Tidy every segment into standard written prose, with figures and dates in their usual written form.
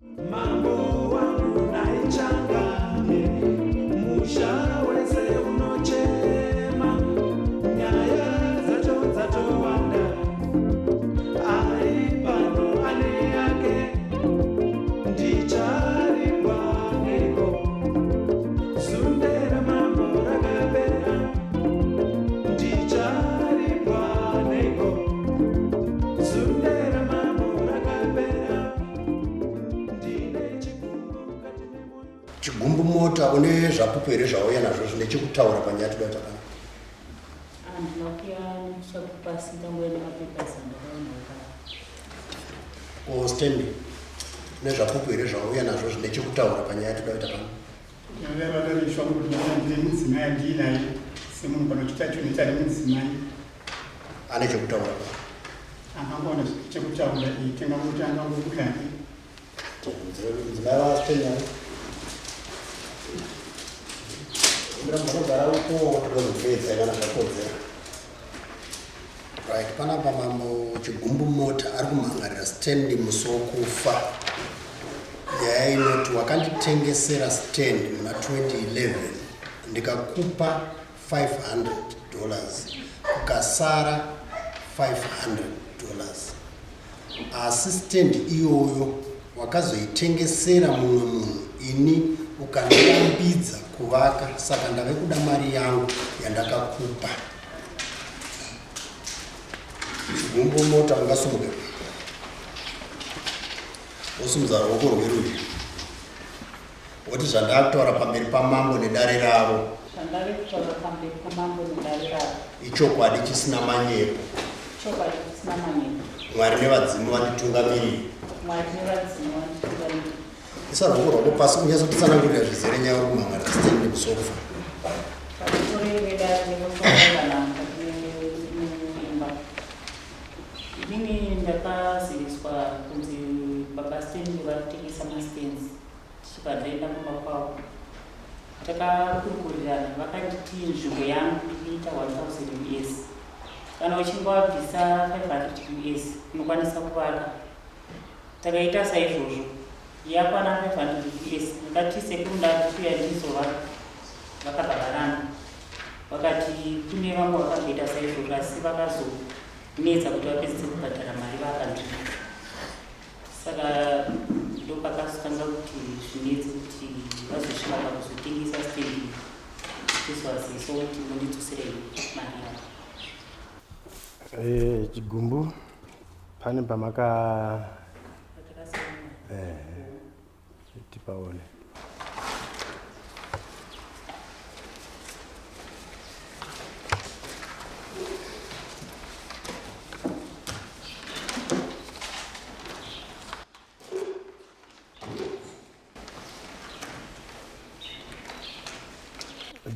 Mambo wangu naichanganye, musha wese unochema, nyaya zato wanda, pano ane yake, ndichari bwaneko, sundera mambo rakapera, ndichari bwaneko, sundera mambo rakapera. Chigumbu mota une zvapupu here zvauya nazvo zvine chekutaura panyaya toda takana stendi une zvapupu here zvauya nazvo zvine chekutaura panyaya toda takana yavatarishwa kuti ndiri mudzimai andinaye semunhu panochita chinhu chari mudzimai ane chekutaura akangoona chekutaura tenganguti angangokudai mudzimai wastendi munogara uko tozopedza kana zvakodzera right panapa chigumbu mota ari kumhangarira stendi musi wokufa yainoti wakanditengesera stendi muna 2011 ndikakupa $500 kukasara $500 asi stendi iyoyo wakazoitengesera mumwe munhu ini ukandiyambidza kuvaka saka ndave kuda mari yangu yandakakupa. Chigumbu mota ungasumuka usumudza ruoko rwerudyi woti zvandakutaura pamberi pamambo nedare ravo ichokwadi chisina manyepo. Mwari nevadzimu vanditungamirire. Isa ruoko rwako pasi unyatsotisanangurira zvizere nyaya uri kumhangarira stendi nemusofa. Inini ndakaziviswa kunzi baba stendi varikutengesa mastendi tichibva ndaenda kumba kwavo takakurukurirana vakanditi nzvimbo yangu inoita $1,000 kana uchinge wabvisa $500 unokwanisa kuvaka. Takaita saizvozvo yakwana $500 ndakati sekunda kuuya ndizovaka vakabhabarana vakati kune vamwe vakamboita saizvozvo asi vakazonetsa kuti vapedzise kubhadhara mari vakanzvima. Saka ndopakazotanga kuti zvinetsi kuti vazosvika pakuzotengesa stendi tiswaziso kuti mundidzoserei mari yavo. Chigumbu pane pamaka tipaone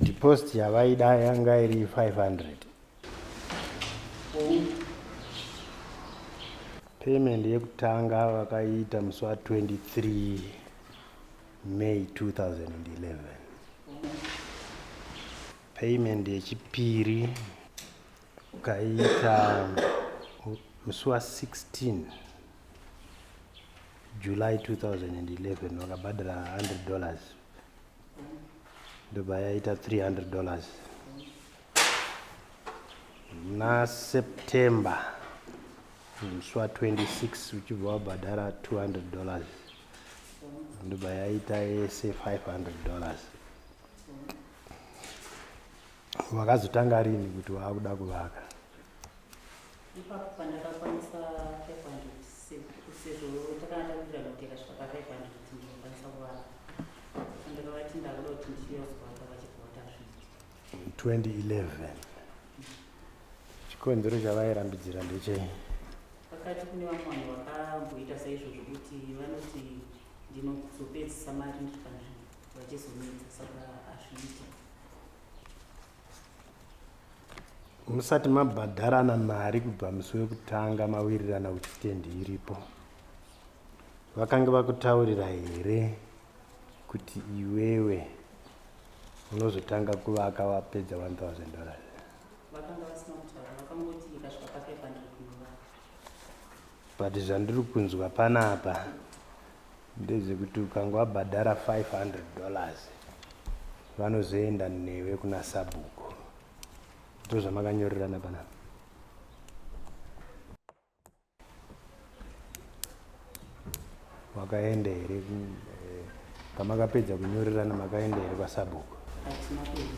deposit yavaida yanga iri 500. Payment yekutanga vakaita musi wa 23 May 2011. Payment yechipiri ukaita musi wa 16 July 2011 wakabhadhara $100 ndobva yaita $300. Na September musi wa 26 uchibva wabhadhara $200 ndobva yaita yese $500. Wakazotanga rini kuti waakuda kuvaka? Ipapo pandakakwanisa 500 sezvo takanda kuita kuti kasvika 500 ndinokwanisa kuvaka. Ndakavati ndakuda kuti ndichiyozwa vakachibvota 2011. Chikonzero chavairambidzira ndechei? Pakati kune vamwe vanhu vakamboita saizvozvo kuti vanoti ndinozopedzisa mari ndikanzvimbo vachizonetsa saka hazviiti. Musati mabhadharana mari kubva musi wekutanga mawirirana kuti stendi iripo, vakanga vakutaurira here kuti iwewe unozotanga kuvaka wapedza $1,000? Vakanga vasina kutaura, vakangoti ikasvika pa500 kunova. But zvandiri kunzwa panapa ndezvekuti ukanga wabhadhara $500 vanozoenda newe kuna sabhuku. Ndozvamakanyorerana panapa. Wakaenda here pamakapedza kunyorerana makaenda here kwasabhuku? Hatina kuenda.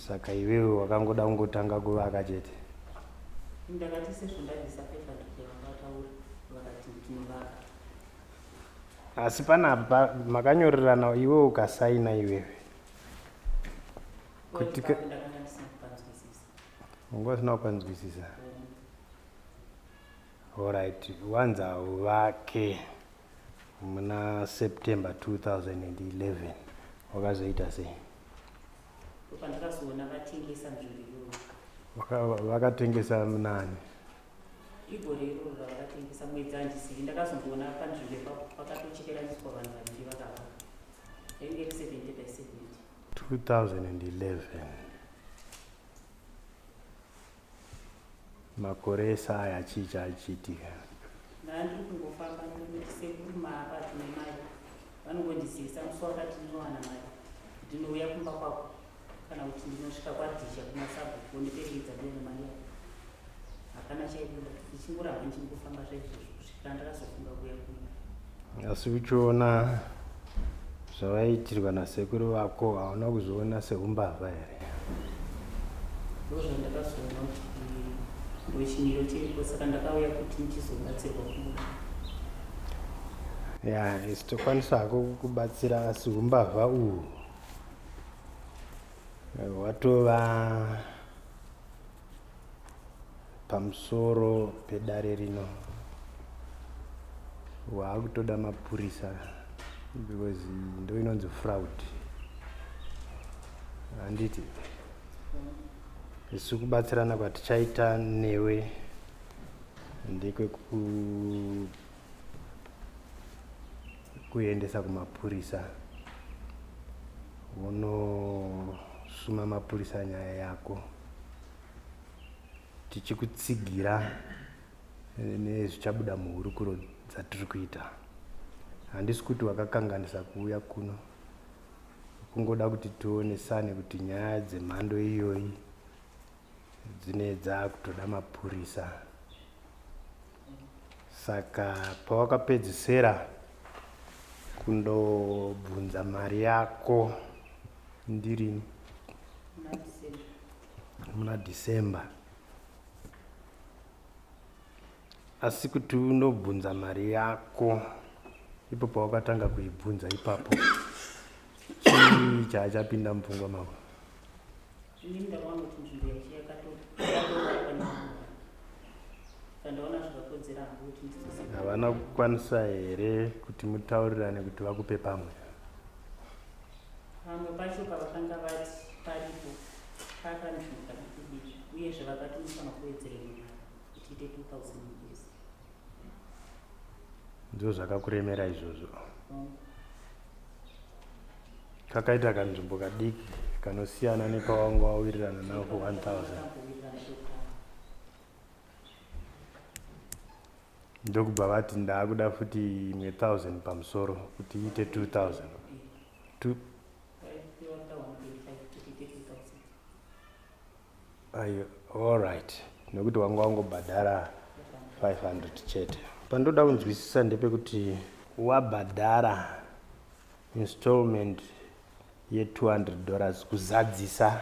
Saka iwewe wakangoda kungotanga kuvaka chete? Ndakati sezvo ndabvisa 500 yavakataura vakati tinovaka. Asi panapa makanyorerana iwe ukasaina iwewe. Kuti ndakanga ndisina kupanzwisisa. unga usina kupanzwisisa. Alright, wanza uvake muna September 2011 wakazoita sei? Pandakazoona vatengesa nzvimbo iyoyo. Vakatengesa nani? Igore iroro ravakatengesa mwedzi handisiyi. Ndakazongoona panzvimbo pakatochekeraniswa vanhu vaviri vakavaka. Yainge iri 70/70. 2011. Makore esaya achicha achiitika. Ndandiri kungofamba ndinotisekuruma apa tine mari. Vanongondizivisa musi wakati ndinowana mari. Ndinouya kumba kwako. Kana kuti ndinosvika kwadhisha kuna sabhuku ndiperedza ndiye nemari yako. Hapana chaibuda. Ndichingoramba ndichingofamba zvaizvozvo kusvikira ndakazofunga kuuya kuno. Asi uchiona zvavaitirwa nasekuru vako hauna kuzoona seumbavha here? Ndozvandakazoona kuti ndochimiro chiripo, saka ndakauya kuti ndichizobatsirwa kuno. Ya, isi tokwanisa hako kukubatsira seumbavha uhu watova pamusoro pedare rino. Waakutoda mapurisa because ndo inonzi fraud. Handiti isu kubatsirana kwatichaita newe ndekwe kuendesa kumapurisa unosuma mapurisa nyaya yako tichikutsigira nezvichabuda muhurukuro dzatiri kuita. Handisi kuti wakakanganisa kuuya kuno, kungoda kuti tionesane kuti nyaya dzemhando iyoyi dzine dzakutoda mapurisa. Saka pawakapedzisera kundobvunza mari yako ndirini? Muna December. Asi kuti unobvunza mari yako ipo pawakatanga kuibvunza ipapo chii chachapinda mupfungwa mako? Inini ndakaona kuti nzvimbo yacho yakatoa kandaona zvakakodzera hangu kuti ndizoziva. Havana kukwanisa here kuti mutaurirane kuti vakupe pamwe? Pamwe pacho pavakanga vati paripo pakanzvimbo kadiki uyezve vakatomisana kuwedzera mari kuti ite 2000 years. Ndo zvakakuremera izvozvo? Kakaita kanzvimbo kadiki kanosiyana nepawanga wawirirana nawo for 1000. Ndokubva vati ndaakuda futi imwe 1000 pamusoro kuti iite 2000. Ayo, alright. Nokuti wanga wangobhadhara 500 chete. Pandoda kunzwisisa ndepekuti wabhadhara installment ye$200 kuzadzisa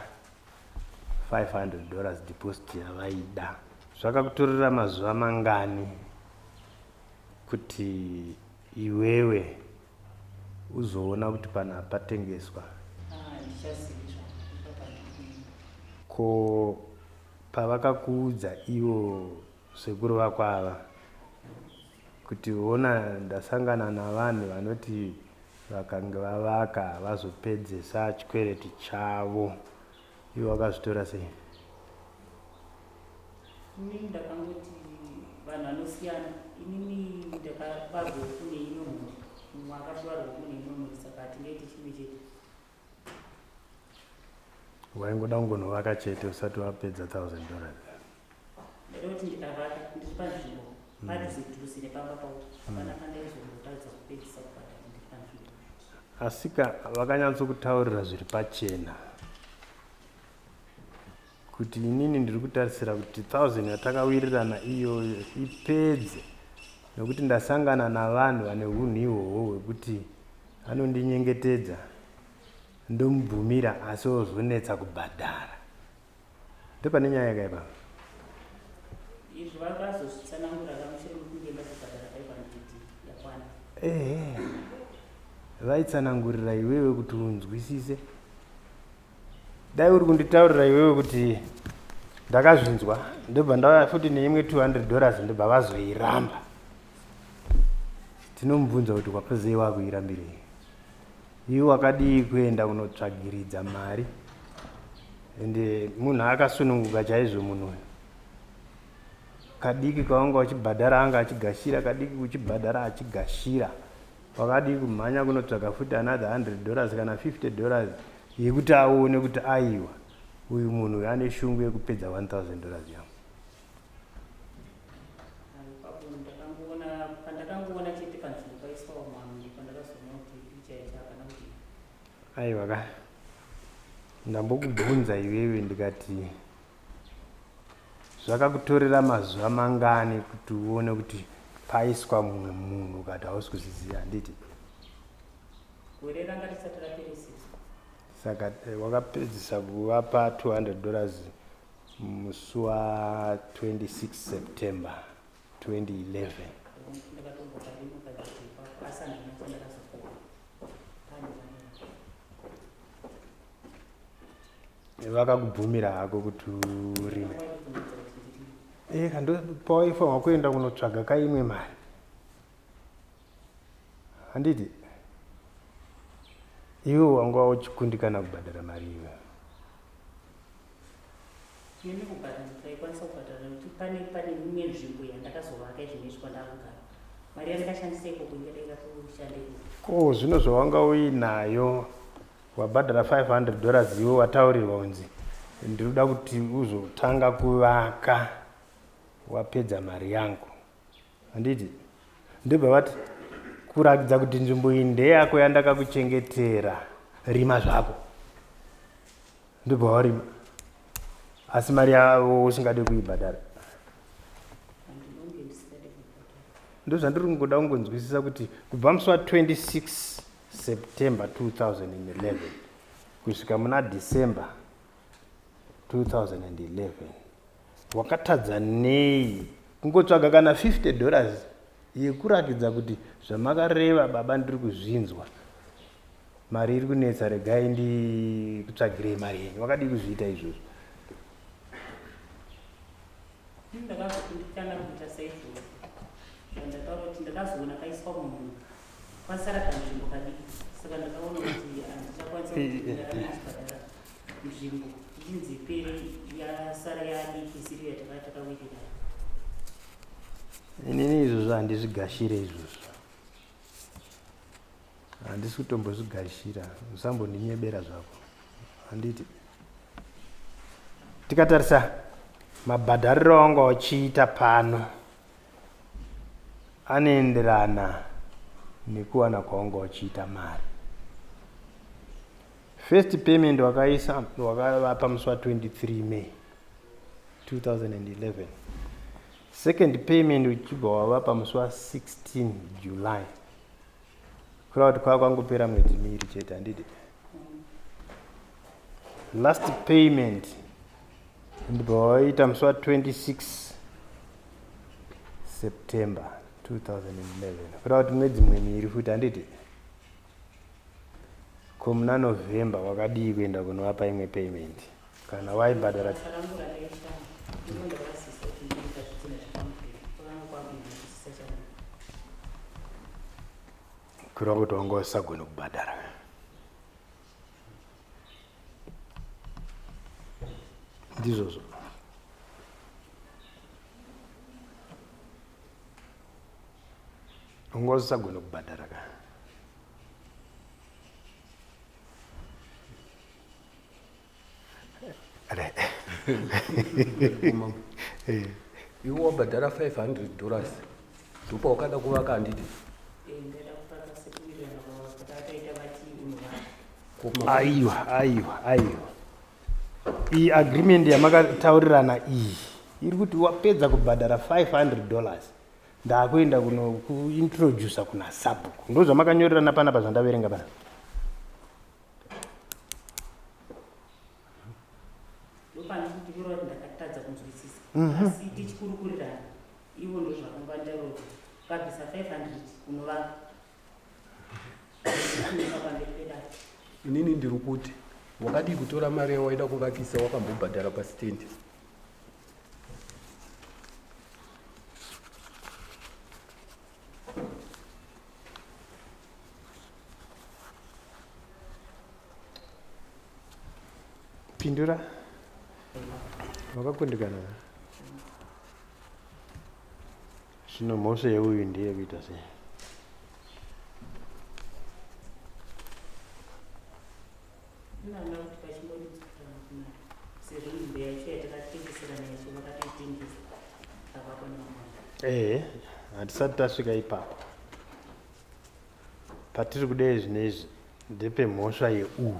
$500 deposit yavaida. Zvakakutorera mazuva mangani kuti iwewe uzoona kuti pana patengeswa? Ko pavakakuudza ivo sekuru vako ava kuti ona ndasangana navanhu vanoti vakanga vavaka vazopedzesa chikwereti chavo, ivo vakazvitora sei? Inini ndakangoti vanhu vanosiyana. Inini ndakabarwa kune imwe mhuri, mumwe akabarwa kune imwe mhuri, saka hatingaiti chimwe chete. Waingoda kungonovaka chete usati wapedza $1000? Ndada kuti ndikavaka ndiri panzvimbo padhuze nepamba pavo kana kandaizongotaridza kupedzisa kubhadhara ndipanzvimbo asika vakanyatsokutaurira zviri pachena kuti inini ndiri kutarisira kuti 1000 yatakawirirana iyoyo ipedze, nekuti ndasangana navanhu vane unhu ihwohwo hwekuti anondinyengetedza ndomubvumira asi ozonetsa kubhadhara. Ndopane nyaya yakaipa izvi vakazozvitsanangura kamushure mekunge ndakubhadhara 500 yakwana. Vaitsanangurira iwewe kuti unzwisise. Dai uri kunditaurira iwewe kuti ndakazvinzwa ndobva ndauya futi neimwe $200 ndobva vazoiramba. Tinomubvunza kuti kwapezei wakuirambirei? Iwe wakadii kuenda kunotsvagiridza mari? Ende munhu akasununguka chaizvo munhu. Kadiki kaunga uchibhadhara anga achigashira, kadiki uchibhadhara achigashira. Wakadii kumhanya kunotsvaga futi another $100 kana $50 yekuti aone kuti aiwa uyu munhu ane shungu yekupedza $1000 yangu. Pandakangoona chete panzvimbo paiswa umamwe pandakazoona kuti ichaicha kana kuti aiwa ka ndambokubvunza iwewe ndikati zvakakutorera mazuva mangani kuti uone kuti paiswa mumwe munhu ukati hausi kuzviziva? Handiti gore ranga risati raperesisa. Saka wakapedzisa kuvapa $200 musi wa 26 September 2011. Vakakubvumira hako kuti urime. Kandopawaifanwa kuenda kunotsvaga kaimwe mari. Handiti iwe wanga uchikundikana kubhadhara mari iwe. Nini kubhadhara ndaikwanisa kubhadhara nekuti pane imwe nzvimbo yandakazovaka izvinoitwa ndakugara. Mari yandakashandisa iko kunge ndakatoshandeko. Zvino zvawanga uinayo wabhadhara $500 iwe wataurirwa unzi ndinoda kuti uzotanga kuvaka wapedza mari yangu. Handiti ndobva vati kurakidza kuti nzvimbo iyi ndeyako yandakakuchengetera, rima zvako. Ndobva warima asi mari yavo usingade kuibhadhara. Ndozvandiri kungoda kungonzwisisa kuti kubva musi wa 26 September 2011 kusvika muna December 2011 wakatadza nei kungotsvaga kana $50 yekurakidza kuti zvamakareva baba ndiri kuzvinzwa, mari iri kunetsa, regai ndikutsvagirei mari yenyu. Wakadii kuzviita izvozvo? Ndakazokundikana kuita saizvozvo zvandataura kuti ndakazoona kaiswa munhu kwasara kanzvimbo kadiki, saka ndakaona kuti handichakwanisa kuchibhadhara nzvimbo ichinzi ipere yasara yadiki isiri yatakawirira. Inini izvozvo handizvigashire izvozvo, handisi kutombozvigashira, usambondinyebera zvako. Handiti tikatarisa mabhadhariro wanga uchiita pano anoenderana nekuwana kwawanga uchiita mari. First payment wakavapa musi wa 23 May 2011. Second payment uchibva wavapa musi wa 16 July. Kureva kuti kwakangopera mwedzi miviri chete. Handiti last payment ndibva waita musi wa 26 September 2011. Kureva kuti mwedzi mumwe miviri futi. Handiti komuna November wakadii kuenda kunovapa imwe payment kana waibhadhara kureva kuti wanga usagona kubhadhara. Ndizvozvo wanga usagona kubhadhara ka. Iwe wabhadhara $500 ndopa wakada kuvaka handiti ndada kupaka sekuwirirana kwavo kuti ataita vati unovaka. aiwa iyi agreement yamakataurirana iyi iri kuti wapedza kubhadhara $500 ndakuenda kuintrodusa kuna sabhuku ndozvamakanyorerana panapa zvandaverenga pana. ndopano kuti viro vati ndakatadza kunzwisisa asi tichikurukurirana ivo ndo zvakangwandaroti kabvisa 500 kunovaka pamberi pedati. inini ndiri kuti wakadi kutora mari yawaida kuvakisa wakambobhadhara pasitendi. Pindura wakakundikana zvino mhosva yeuyu ndeyekuita sei? ndinoona kuti pachimbodidzikana kunaka sezvo nzvimbo yacho yatakatengeserana yacho vakatoitengesa avakona mwana. hatisati tasvika ipapo. patiri kudei zvinezvi ndepemhosva yeuyu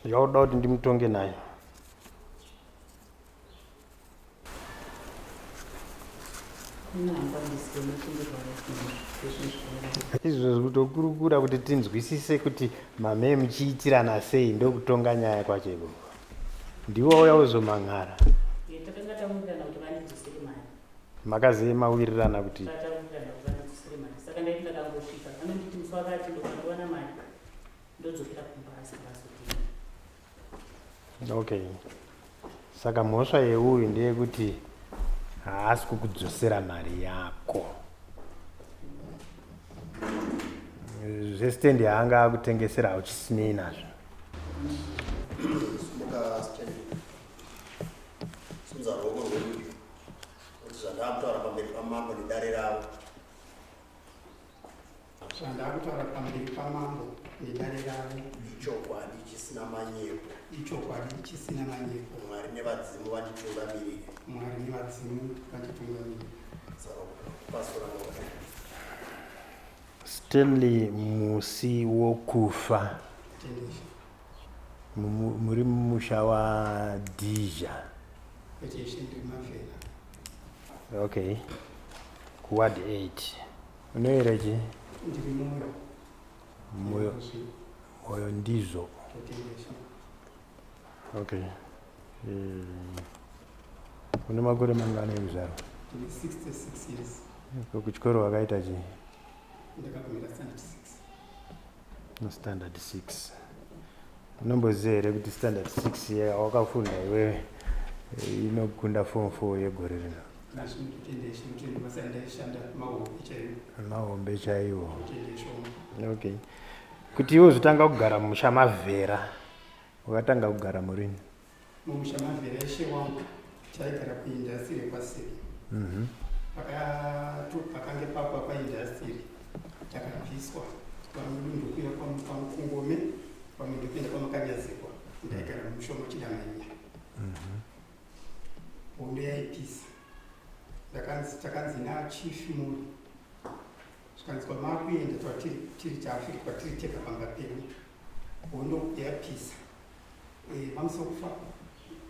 yauda kuti ndimutonge nayo. izvo zvikutokurukura kuti tinzwisise kuti mamhee muchiitirana sei ndokutonga nyaya kwacho ikoko ndiwo yauzomang'ara. takanga tawirirana kuti vandidzosere mari. makazeemawirirana kuti tatawirirana kuti vandidzosere mari saka ndaiti ndakangosvika vanonditi musi wakati ndokandiwana mari ndodzokera kumba asi ndazodini. okay saka mhosva yeuyu ndeyekuti haasi kukudzosera mari yako. zvestendi haanga akutengesera hauchisinei nazvo. simuka stendi simudza ruoko rwedu kuti zvandakutaura pamberi pamambo nedare ravo zvandakutaura pamberi pamambo nedare ravo ichokwadi chisina manyepo. ichokwadi chisina manyepo. mwari nevadzimu vanditungamirire. mwari nevadzimu vanditungamirire. pasora Stanley musi wokufa tendesha muri mumusha wa Dija. peteshe ndiri mafera. Okay, kuward 8 unoerechi ndiri moyo moyo ndizo. totendesha. Okay, une makore mangana ekuzvarwa? ndiri 66 years. kuchikoro wakaita chii? ndakagumira standard 6. standard 6. unomboziva here kuti standard 6 wakafunda iwewe inokunda form 4 yegore rino? nazvinototendesha kuti ndibasa ndaishanda mahombe chaiwo. mahombe chaiwo. totendesha. Okay, kuti iwe zvotanga kugara mumusha mavhera wakatanga kugara murini? mumusha mavhera eshe wangu chaigara kuindastiri kwasiri. pakange papa paindastiri takabviswa pamwe ndokuya pamukungome pamwe ndokuenda pamakanyazikwa ndaigara mumushomo chidamanya. hondo yaipisa takanzi nachief muri zvikanzwa makuenda tiri taafrika kwatiri tega pamba penyu hondo yapisa vamusokufa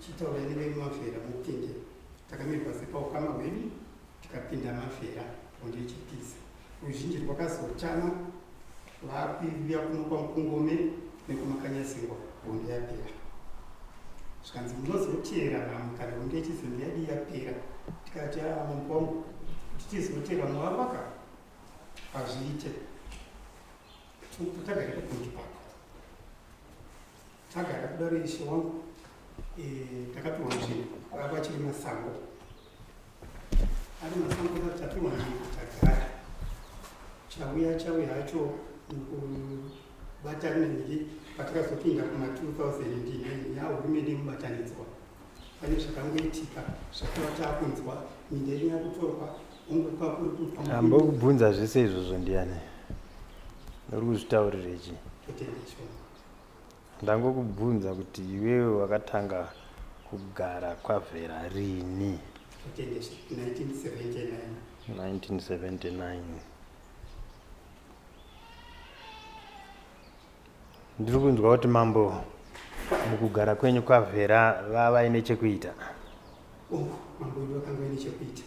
chitaura nevemafera mupinde takamirwa sepaukama hwedu tikapinda mafera hondo ichipisa ruzhinji rwakazotama vakuiuya kuno kwamukungome nekumakanyasingwa hondo yapera zvikanzi munozotera vamwe kana hondo yechizimbi yadi yapera tikati mambo wangu kuti tizotera mwavaka hazviite tagarira kunji pako tagara kudaro ishe wangu takapiwa nzvimbo vachiri masango ari masango tapiwa nzvimbo tagara chauya hacho kubatana nyiri patakazopinda kuma 2009 yahurumende mubatanidzwa pane zvakangoitika zvakava taakunzwa minda yedu yakutorwa hongu kwakuri kupa ambokubvunza zvese izvozvo ndiani uri kuzvitaurirechi? totendesha ndangokubvunza kuti iwewe wakatanga kugara kwavhera rini? totendesha 1979. 1979. Ndiri kunzwa kuti mambo mukugara kwenyu kwaVhera vavaine chekuita. Mambo wedu vakanga vaine chekuita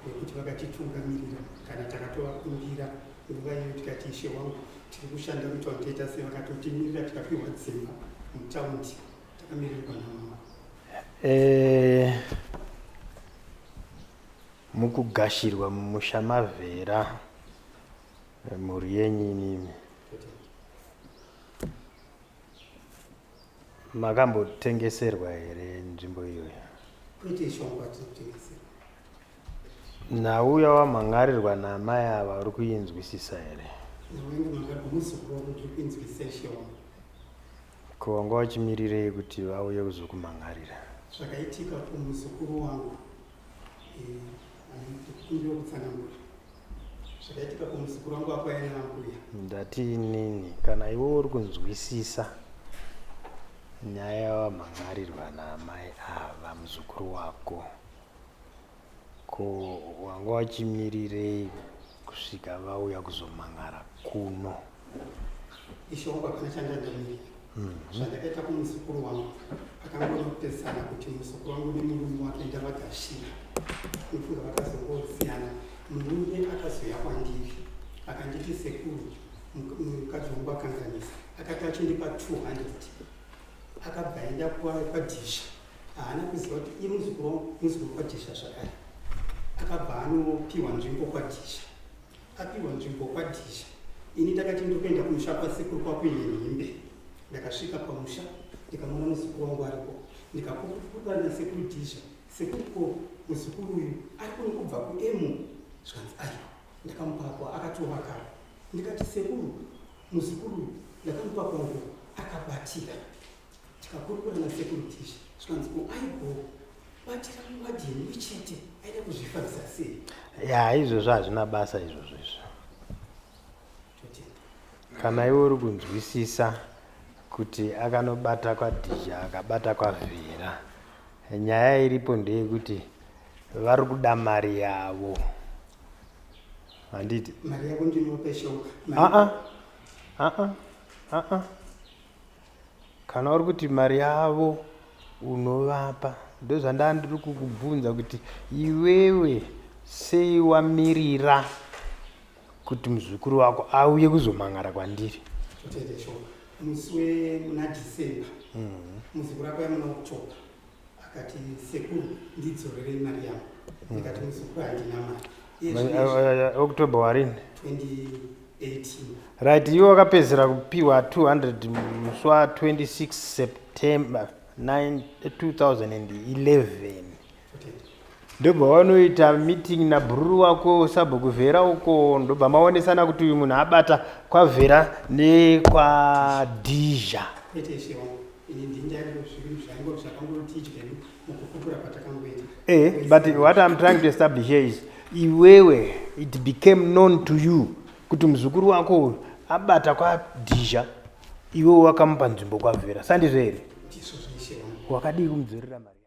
nekuti vakatitungamirira kana takatovakumbira nguva iyo tikati ishe wangu tiri kushanda kuti watoita sei, vakatotimirira tikapiwa dzimba mutaundi takamirirwa namama. Mukugashirwa mumusha maVhera mhuri yenyu inimi makambotengeserwa here nzvimbo iyoyo? Kuite shongwa tinotengeserwa. Nauya wamhangarirwa namai ava uri kuinzwisisa here? Nawenga mangarwa muzukuru wako tiri kuinzwisisa ishe wangu. Ko wanga wachimirirei kuti vauye kuzokumhangarira? Zvakaitika kumuzukuru wangu anokumbira kutsanangura. Zvakaitika kumuzukuru wangu akwaina nambuya. Ndati inini kana iwe uri kunzwisisa nyaya yawamhangarirwa namai ava muzukuru wako, ko wanga wachimirirei kusvika vauya kuzomhan'ara kuno? Ishe wangu hapana chandandamirira. Zvandakaita kumuzukuru wangu akangona kupesana kuti muzukuru wangu nemurume wake ndavagashira ndofunga vakazongosiyana. Murume akazouya kwandiri akanditi sekuru mukadzi wangu akanganisa, akati achindipa 200 akabva aenda kwadhisha. Haana kuziva kuti iye muzukuru wangu muzukuru kwadhisha zvakare. Akabva anopiwa nzvimbo kwadhisha. Apiwa nzvimbo kwadhisha, ini ndakati ndokuenda kumusha kwasekuru kwakuine nhimbe. Ndakasvika pamusha ndikamona muzukuru wangu aripo, ndikakukuda nasekuru dhisha. Sekuru muzukuru uyu ari kuno kubva kuemu. Zvanzi aiwa, ndakamupapo akatovaka. Ndikati sekuru muzukuru ndakamupa kwangu akabatira. Tikakurukura nasekuru dhisha. Zvanzi aigo batira muwadhini ichete aida kuzvifambisa sei? Ya izvozvo hazvina basa izvozvo izvo. Kana iwe uri kunzwisisa kuti akanobata kwadhisha akabata kwaVhera, nyaya iripo ndeyekuti vari kuda mari yavo. Handiti? Mari yavo ndinopa shoko. Kana uri kuti mari yavo unovapa, ndozvandandiri kukubvunza kuti iwewe sei wamirira kuti muzukuru wako auye kuzomhan'ara kwandiri? Totende shoko. Musi wemuna Dhisemba muzukuru wako yamuna Oktoba akati sekuru ndidzorerei mari yangu. Ndikati muzukuru handina mari. Oktoba warini? 2018. Right, iwe wakapedzera kupiwa 200 musi wa26 September 2011. Ndobva wanoita meeting naBhururu wako SABOKU-Vhera uko, ndobva maonesana kuti uyu munhu abata kwaVhera nekwaDhizha. Kwete ishe wangu, ini ndindariro zvinhu zvaingo zvakangoti idyeni mukukupura patakangoita. But what I'm trying to establish here is iwewe it became known to you kuti muzukuru wako abata kwaDhizha, iwe wakamupa nzvimbo kwaVhera. Sandizvo here? Ndizvo zvishe wangu. Wakadii kumudzorera mari?